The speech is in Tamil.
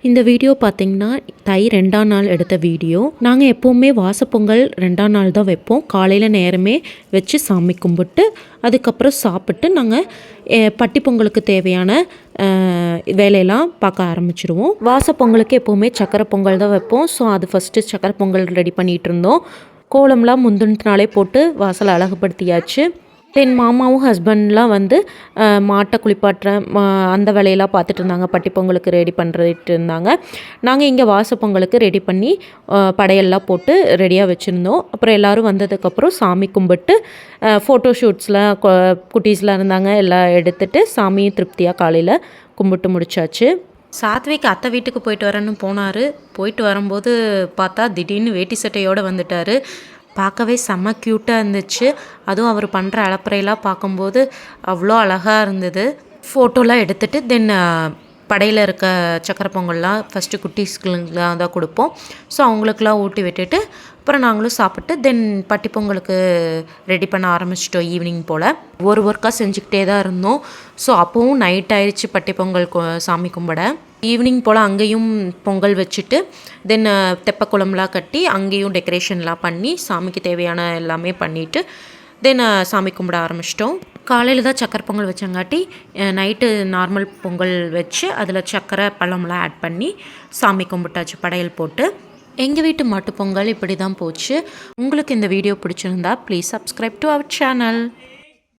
இந்த வீடியோ பார்த்தீங்கன்னா தை 2ஆம் நாள் எடுத்த வீடியோ. நாங்கள் எப்போவுமே வாசப்பொங்கல் 2ஆம் நாள் தான் வைப்போம். காலையில் நேரமே வச்சு சாமி கும்பிட்டு அதுக்கப்புறம் சாப்பிட்டு நாங்கள் பட்டி பொங்கலுக்கு தேவையான வேலையெல்லாம் பார்க்க ஆரம்பிச்சிடுவோம். வாசப்பொங்கலுக்கு எப்போவுமே சக்கரை பொங்கல் தான் வைப்போம். ஸோ அது ஃபஸ்ட்டு சக்கரை பொங்கல் ரெடி பண்ணிகிட்டு இருந்தோம். கோலம்லாம் முந்தின நாளே போட்டு வாசலை அழகுபடுத்தியாச்சு. தென் மாமாவும் ஹஸ்பண்ட்லாம் வந்து மாட்டை குளிப்பாட்டுற அந்த வேலையெல்லாம் பார்த்துட்டு இருந்தாங்க. பட்டி பொங்கலுக்கு ரெடி பண்ணுறதுட்டு இருந்தாங்க. நாங்கள் இங்கே வாச பொங்கலுக்கு ரெடி பண்ணி படையெல்லாம் போட்டு ரெடியாக வச்சுருந்தோம். அப்புறம் எல்லோரும் வந்ததுக்கப்புறம் சாமி கும்பிட்டு ஃபோட்டோ ஷூட்ஸ்லாம் குட்டீஸ்லாம் இருந்தாங்க. எல்லாம் எடுத்துகிட்டு சாமியும் திருப்தியாக காலையில் கும்பிட்டு முடிச்சாச்சு. சாத்விக் அத்தை வீட்டுக்கு போயிட்டு வரேன்னு போனார். போயிட்டு வரும்போது பார்த்தா திடீர்னு வேட்டி சட்டையோடு வந்துட்டார். பார்க்கவே செம்ம க்யூட்டாக இருந்துச்சு. அதுவும் அவர் பண்ணுற அலப்பறையெல்லாம் பார்க்கும்போது அவ்வளோ அழகாக இருந்தது. ஃபோட்டோலாம் எடுத்துகிட்டு தென் படையில் இருக்க சக்கரை பொங்கல்லாம் ஃபஸ்ட்டு குட்டீஸ்க்குலாம் தான் கொடுப்போம். ஸோ அவங்களுக்குலாம் ஊட்டி விட்டுட்டு அப்புறம் நாங்களும் சாப்பிட்டு தென் பட்டி பொங்கலுக்கு ரெடி பண்ண ஆரம்பிச்சிட்டோம். ஈவினிங் போல் ஒரு ஒர்க்காக செஞ்சுக்கிட்டே தான் இருந்தோம். ஸோ அப்போவும் நைட் ஆயிடுச்சு பட்டி பொங்கல் சாமி கும்பிட. ஈவினிங் போல் அங்கேயும் பொங்கல் வச்சுட்டு தென் தெப்பக்குளம்லாம் கட்டி அங்கேயும் டெக்கரேஷன்லாம் பண்ணி சாமிக்கு தேவையான எல்லாமே பண்ணிவிட்டு தென் சாமி கும்பிட ஆரம்பிச்சிட்டோம். காலையில் தான் சக்கரை பொங்கல் வச்சங்காட்டி நைட்டு நார்மல் பொங்கல் வச்சு அதில் சக்கரை பழம்லாம் ஆட் பண்ணி சாமி கும்பிட்டாச்சு படையல் போட்டு. எங்கள் வீட்டு மாட்டுப்பொங்கல் இப்படி தான் போச்சு. உங்களுக்கு இந்த வீடியோ பிடிச்சிருந்தா please subscribe to our channel.